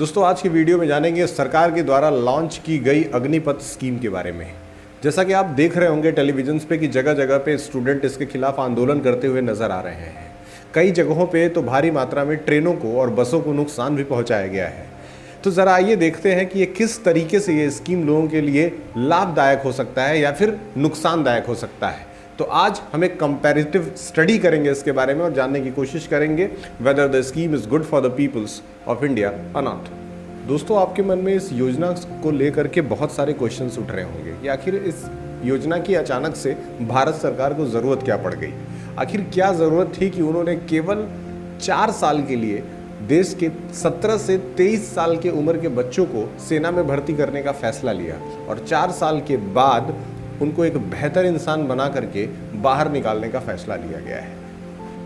दोस्तों आज की वीडियो में जानेंगे सरकार के द्वारा लॉन्च की गई अग्निपथ स्कीम के बारे में। जैसा कि आप देख रहे होंगे टेलीविजन पे कि जगह जगह पे स्टूडेंट इसके खिलाफ आंदोलन करते हुए नजर आ रहे हैं। कई जगहों पे तो भारी मात्रा में ट्रेनों को और बसों को नुकसान भी पहुंचाया गया है। तो ज़रा आइए देखते हैं कि ये किस तरीके से ये स्कीम लोगों के लिए लाभदायक हो सकता है या फिर नुकसानदायक हो सकता है। तो आज हम एक कंपैरेटिव स्टडी करेंगे इसके बारे में और जानने की कोशिश करेंगे whether the scheme is good for the peoples of India और नॉट। दोस्तों आपके मन में इस योजना को लेकर के बहुत सारे क्वेश्चंस उठ रहे होंगे कि आखिर इस योजना की अचानक से भारत सरकार को ज़रूरत क्या पड़ गई। आखिर क्या ज़रूरत थी कि उन्होंने केवल 4 साल के लिए देश के 17 से 23 साल के उम्र के बच्चों को सेना में भर्ती करने का फैसला लिया और 4 साल के बाद उनको एक बेहतर इंसान बना करके बाहर निकालने का फैसला लिया गया है।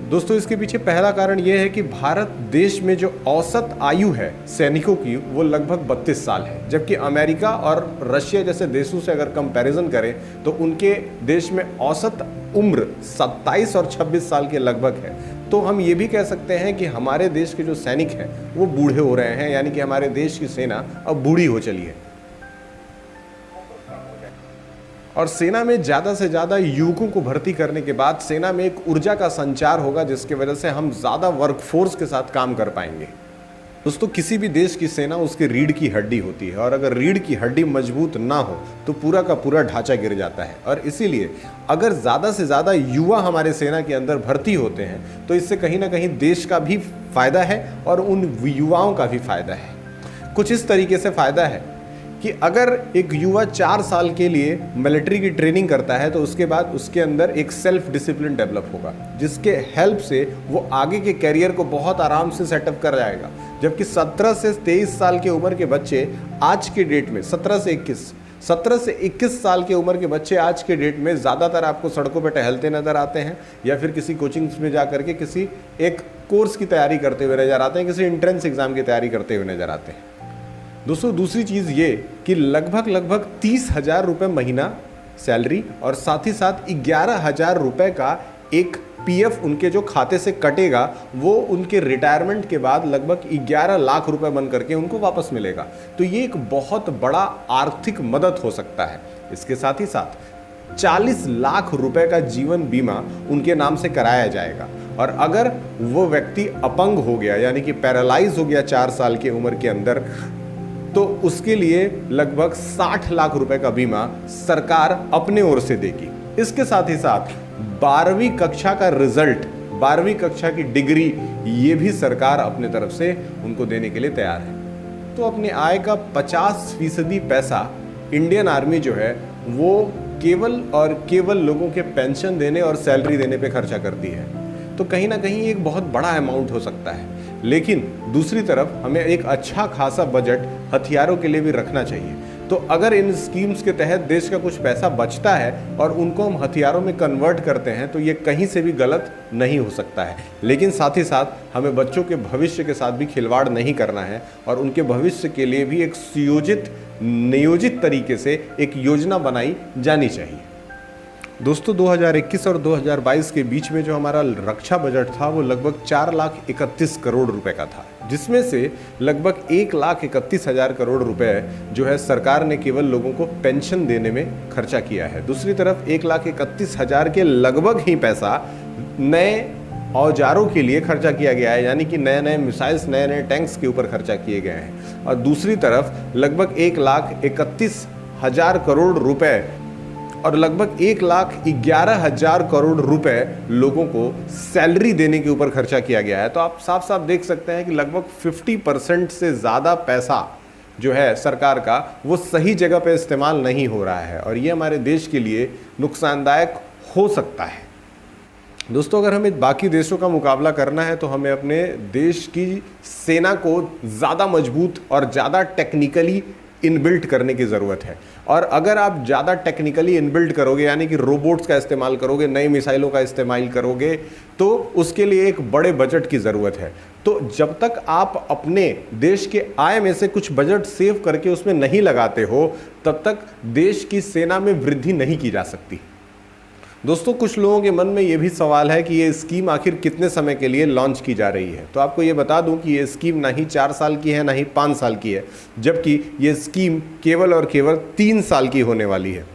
दोस्तों इसके पीछे पहला कारण यह है कि भारत देश में जो औसत आयु है सैनिकों की वो लगभग 32 साल है, जबकि अमेरिका और रशिया जैसे देशों से अगर कंपैरिजन करें तो उनके देश में औसत उम्र 27 और 26 साल के लगभग है। तो हम ये भी कह सकते हैं कि हमारे देश के जो सैनिक हैं वो बूढ़े हो रहे हैं, यानी कि हमारे देश की सेना अब बूढ़ी हो चली है और सेना में ज़्यादा से ज़्यादा युवकों को भर्ती करने के बाद सेना में एक ऊर्जा का संचार होगा जिसकी वजह से हम ज़्यादा वर्कफोर्स के साथ काम कर पाएंगे। दोस्तों किसी भी देश की सेना उसकी रीढ़ की हड्डी होती है और अगर रीढ़ की हड्डी मजबूत ना हो तो पूरा का पूरा ढांचा गिर जाता है। और इसीलिए अगर ज़्यादा से ज़्यादा युवा हमारे सेना के अंदर भर्ती होते हैं तो इससे कहीं ना कहीं देश का भी फायदा है और उन युवाओं का भी फायदा है। कुछ इस तरीके से फायदा है कि अगर एक युवा 4 साल के लिए मिलिट्री की ट्रेनिंग करता है तो उसके बाद उसके अंदर एक सेल्फ डिसिप्लिन डेवलप होगा जिसके हेल्प से वो आगे के करियर को बहुत आराम से सेटअप कर जाएगा। जबकि 17 से 23 साल की उम्र के बच्चे आज के डेट में 17 से 21 साल की उम्र के बच्चे आज के डेट में ज़्यादातर आपको सड़कों पर टहलते नज़र आते हैं या फिर किसी कोचिंग्स में जा करके किसी एक कोर्स की तैयारी करते हुए नज़र आते हैं, किसी एंट्रेंस एग्जाम की तैयारी करते हुए नज़र आते हैं। दोस्तों दूसरी चीज़ ये कि लगभग 30,000 रुपये महीना सैलरी और साथ ही साथ 11,000 रुपये का एक पीएफ उनके जो खाते से कटेगा वो उनके रिटायरमेंट के बाद लगभग 11 लाख रुपए बन करके उनको वापस मिलेगा। तो ये एक बहुत बड़ा आर्थिक मदद हो सकता है। इसके साथ ही साथ 40 लाख रुपए का जीवन बीमा उनके नाम से कराया जाएगा और अगर वो व्यक्ति अपंग हो गया यानी कि पैरालाइज हो गया 4 साल की उम्र के अंदर तो उसके लिए लगभग 60 लाख रुपए का बीमा सरकार अपने ओर से देगी। इसके साथ ही साथ 12वीं कक्षा का रिजल्ट, 12वीं कक्षा की डिग्री ये भी सरकार अपने तरफ से उनको देने के लिए तैयार है। तो अपनी आय का 50% पैसा इंडियन आर्मी जो है वो केवल और केवल लोगों के पेंशन देने और सैलरी देने पे खर्चा करती है। तो कहीं ना कहीं एक बहुत बड़ा अमाउंट हो सकता है, लेकिन दूसरी तरफ हमें एक अच्छा खासा बजट हथियारों के लिए भी रखना चाहिए। तो अगर इन स्कीम्स के तहत देश का कुछ पैसा बचता है और उनको हम हथियारों में कन्वर्ट करते हैं तो ये कहीं से भी गलत नहीं हो सकता है। लेकिन साथ ही साथ हमें बच्चों के भविष्य के साथ भी खिलवाड़ नहीं करना है और उनके भविष्य के लिए भी एक सुयोजित नियोजित तरीके से एक योजना बनाई जानी चाहिए। दोस्तों 2021 और 2022 के बीच में जो हमारा रक्षा बजट था वो लगभग 4,31 करोड़ रुपए का था, जिसमें से लगभग 1,31,000 करोड़ रुपए जो है सरकार ने केवल लोगों को पेंशन देने में खर्चा किया है। दूसरी तरफ 1,31,000 के लगभग ही पैसा नए औजारों के लिए खर्चा किया गया है, यानी कि नए नए मिसाइल्स, नए नए टैंक्स के ऊपर खर्चा किए गए हैं। और दूसरी तरफ लगभग 1,31,000 करोड़ रुपए और लगभग 1,11,000 करोड़ रुपए लोगों को सैलरी देने के ऊपर खर्चा किया गया है। तो आप साफ साफ देख सकते हैं कि लगभग 50% से ज़्यादा पैसा जो है सरकार का वो सही जगह पे इस्तेमाल नहीं हो रहा है और ये हमारे देश के लिए नुकसानदायक हो सकता है। दोस्तों अगर हमें बाकी देशों का मुकाबला करना है तो हमें अपने देश की सेना को ज़्यादा मजबूत और ज़्यादा टेक्निकली इनबिल्ट करने की ज़रूरत है। और अगर आप ज़्यादा टेक्निकली इनबिल्ट करोगे यानी कि रोबोट्स का इस्तेमाल करोगे, नई मिसाइलों का इस्तेमाल करोगे तो उसके लिए एक बड़े बजट की ज़रूरत है। तो जब तक आप अपने देश के आय में से कुछ बजट सेव करके उसमें नहीं लगाते हो तब तक देश की सेना में वृद्धि नहीं की जा सकती। दोस्तों कुछ लोगों के मन में ये भी सवाल है कि ये स्कीम आखिर कितने समय के लिए लॉन्च की जा रही है। तो आपको ये बता दूं कि ये स्कीम ना ही 4 साल की है ना ही 5 साल की है, जबकि ये स्कीम केवल और केवल 3 साल की होने वाली है।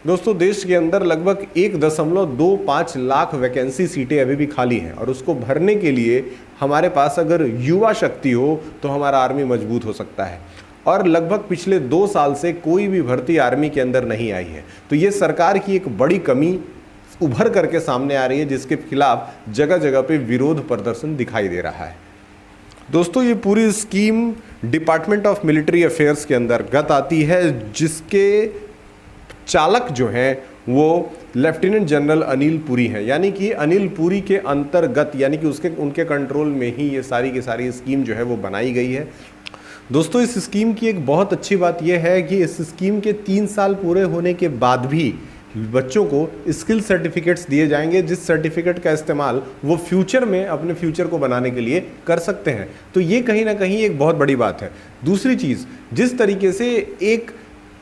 दोस्तों देश के अंदर लगभग 1.25 लाख वैकेंसी सीटें अभी भी खाली हैं और उसको भरने के लिए हमारे पास अगर युवा शक्ति हो तो हमारा आर्मी मजबूत हो सकता है। और लगभग पिछले 2 साल से कोई भी भर्ती आर्मी के अंदर नहीं आई है। तो ये सरकार की एक बड़ी कमी उभर करके सामने आ रही है, जिसके खिलाफ जगह जगह पे विरोध प्रदर्शन दिखाई दे रहा है। दोस्तों ये पूरी scheme department of military affairs के अंतर्गत आती है, जिसके चालक जो हैं वो लेफ्टिनेंट जनरल अनिल पुरी हैं। यानी कि अनिल पुरी के अंतर्गत, यानी कि उनके कंट्रोल में ही ये सारी की सारी स्कीम जो है वो बनाई गई है। दोस्तों इस स्कीम की एक बहुत अच्छी बात यह है कि इस स्कीम के 3 साल पूरे होने के बाद भी बच्चों को स्किल सर्टिफिकेट्स दिए जाएंगे, जिस सर्टिफिकेट का इस्तेमाल वो फ्यूचर में अपने फ्यूचर को बनाने के लिए कर सकते हैं। तो ये कहीं ना कहीं एक बहुत बड़ी बात है। दूसरी चीज़, जिस तरीके से एक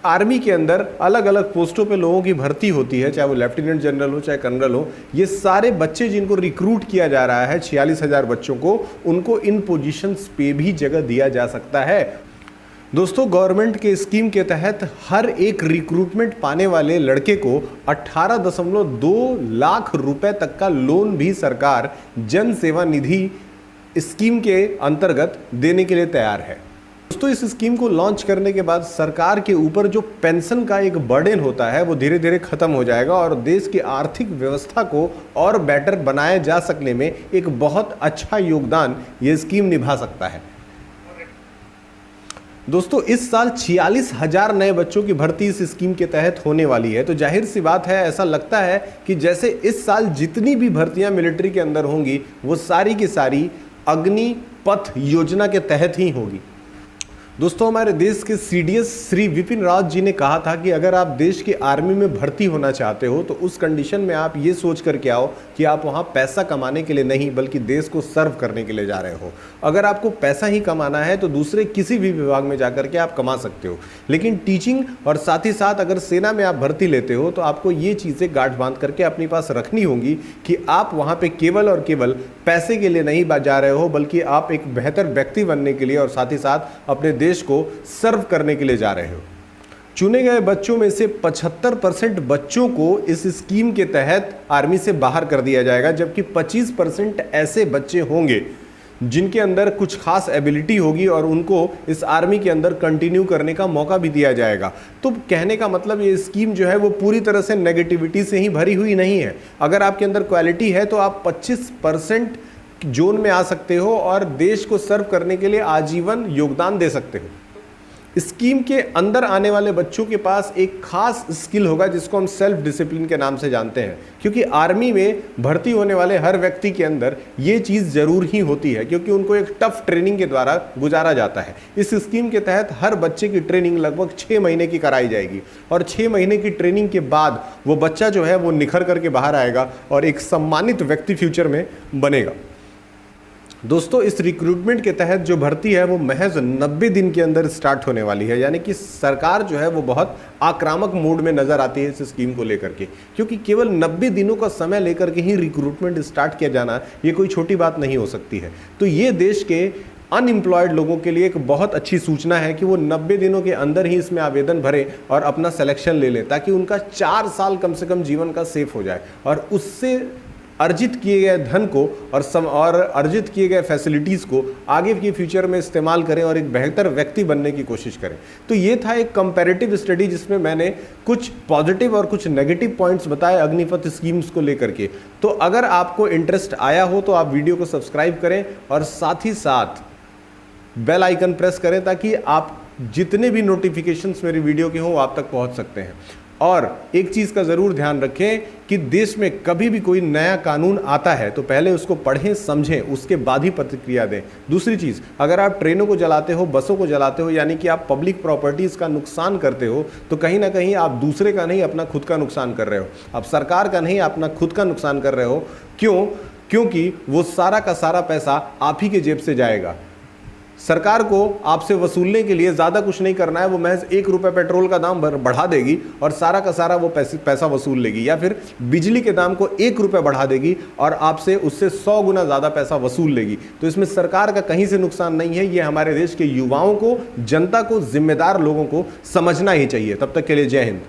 आर्मी के अंदर अलग अलग पोस्टों पे लोगों की भर्ती होती है, चाहे वो लेफ्टिनेंट जनरल हो चाहे कर्नल हो, ये सारे बच्चे जिनको रिक्रूट किया जा रहा है 46,000 बच्चों को, उनको इन पोजीशंस पे भी जगह दिया जा सकता है। दोस्तों गवर्नमेंट के स्कीम के तहत हर एक रिक्रूटमेंट पाने वाले लड़के को 18.2 लाख रुपए तक का लोन भी सरकार जन सेवा निधि स्कीम के अंतर्गत देने के लिए तैयार है। दोस्तों इस स्कीम को लॉन्च करने के बाद सरकार के ऊपर जो पेंशन का एक बर्डन होता है वो धीरे धीरे खत्म हो जाएगा और देश की आर्थिक व्यवस्था को और बेटर बनाया जा सकने में एक बहुत अच्छा योगदान ये स्कीम निभा सकता है। दोस्तों इस साल 46,000 नए बच्चों की भर्ती इस स्कीम के तहत होने वाली है। तो जाहिर सी बात है, ऐसा लगता है कि जैसे इस साल जितनी भी भर्तियां मिलिट्री के अंदर होंगी वो सारी की सारी अग्निपथ योजना के तहत ही होगी। दोस्तों हमारे देश के सीडीएस श्री विपिन रावत जी ने कहा था कि अगर आप देश की आर्मी में भर्ती होना चाहते हो तो उस कंडीशन में आप ये सोच करके आओ कि आप वहाँ पैसा कमाने के लिए नहीं बल्कि देश को सर्व करने के लिए जा रहे हो। अगर आपको पैसा ही कमाना है तो दूसरे किसी भी विभाग में जाकर के आप कमा सकते हो, लेकिन टीचिंग और साथ ही साथ अगर सेना में आप भर्ती लेते हो तो आपको ये चीज़ें गांठ बांध करके अपने पास रखनी होंगी कि आप वहाँ पर केवल और केवल पैसे के लिए नहीं जा रहे हो बल्कि आप एक बेहतर व्यक्ति बनने के लिए और साथ ही साथ अपने देश को सर्व करने के लिए जा रहे हो। चुने गए बच्चों में से 75% बच्चों को इस स्कीम के तहत आर्मी से बाहर कर दिया जाएगा, जबकि 25% ऐसे बच्चे होंगे जिनके अंदर कुछ खास एबिलिटी होगी और उनको इस आर्मी के अंदर कंटिन्यू करने का मौका भी दिया जाएगा। तो कहने का मतलब ये स्कीम जो है वो पूरी तरह से नेगेटिविटी से ही भरी हुई नहीं है। अगर आपके अंदर क्वालिटी है तो आप 25% जोन में आ सकते हो और देश को सर्व करने के लिए आजीवन योगदान दे सकते हो। स्कीम के अंदर आने वाले बच्चों के पास एक खास स्किल होगा जिसको हम सेल्फ डिसिप्लिन के नाम से जानते हैं, क्योंकि आर्मी में भर्ती होने वाले हर व्यक्ति के अंदर ये चीज़ जरूर ही होती है क्योंकि उनको एक टफ ट्रेनिंग के द्वारा गुजारा जाता है। इस स्कीम के तहत हर बच्चे की ट्रेनिंग लगभग 6 महीने की कराई जाएगी और 6 महीने की ट्रेनिंग के बाद वो बच्चा जो है वो निखर करके बाहर आएगा और एक सम्मानित व्यक्ति फ्यूचर में बनेगा। दोस्तों इस रिक्रूटमेंट के तहत जो भर्ती है वो महज 90 दिन के अंदर स्टार्ट होने वाली है, यानी कि सरकार जो है वो बहुत आक्रामक मूड में नजर आती है इस स्कीम को लेकर के, क्योंकि केवल 90 दिनों का समय लेकर के ही रिक्रूटमेंट स्टार्ट किया जाना ये कोई छोटी बात नहीं हो सकती है। तो ये देश के अनएम्प्लॉयड लोगों के लिए एक बहुत अच्छी सूचना है कि वो 90 दिनों के अंदर ही इसमें आवेदन भरें और अपना सिलेक्शन ले लें, ताकि उनका 4 साल कम से कम जीवन का सेफ हो जाए और उससे अर्जित किए गए धन को और अर्जित किए गए फैसिलिटीज़ को आगे के फ्यूचर में इस्तेमाल करें और एक बेहतर व्यक्ति बनने की कोशिश करें। तो ये था एक कंपैरेटिव स्टडी जिसमें मैंने कुछ पॉजिटिव और कुछ नेगेटिव पॉइंट्स बताए अग्निपथ स्कीम्स को लेकर के। तो अगर आपको इंटरेस्ट आया हो तो आप वीडियो को सब्सक्राइब करें और साथ ही साथ बेल आइकन प्रेस करें ताकि आप जितने भी नोटिफिकेशंस मेरी वीडियो के हों आप तक पहुंच सकते हैं। और एक चीज़ का ज़रूर ध्यान रखें कि देश में कभी भी कोई नया कानून आता है तो पहले उसको पढ़ें समझें, उसके बाद ही प्रतिक्रिया दें। दूसरी चीज़, अगर आप ट्रेनों को जलाते हो, बसों को जलाते हो, यानी कि आप पब्लिक प्रॉपर्टीज़ का नुकसान करते हो, तो कहीं ना कहीं आप दूसरे का नहीं अपना खुद का नुकसान कर रहे हो। आप सरकार का नहीं अपना खुद का नुकसान कर रहे हो। क्यों? क्योंकि वो सारा का सारा पैसा आप ही के जेब से जाएगा। सरकार को आपसे वसूलने के लिए ज़्यादा कुछ नहीं करना है, वो महज 1 रुपये पेट्रोल का दाम बढ़ा देगी और सारा का सारा वो पैसा वसूल लेगी, या फिर बिजली के दाम को 1 रुपये बढ़ा देगी और आपसे उससे 100 गुना ज़्यादा पैसा वसूल लेगी। तो इसमें सरकार का कहीं से नुकसान नहीं है। ये हमारे देश के युवाओं को, जनता को, जिम्मेदार लोगों को समझना ही चाहिए। तब तक के लिए जय हिंद।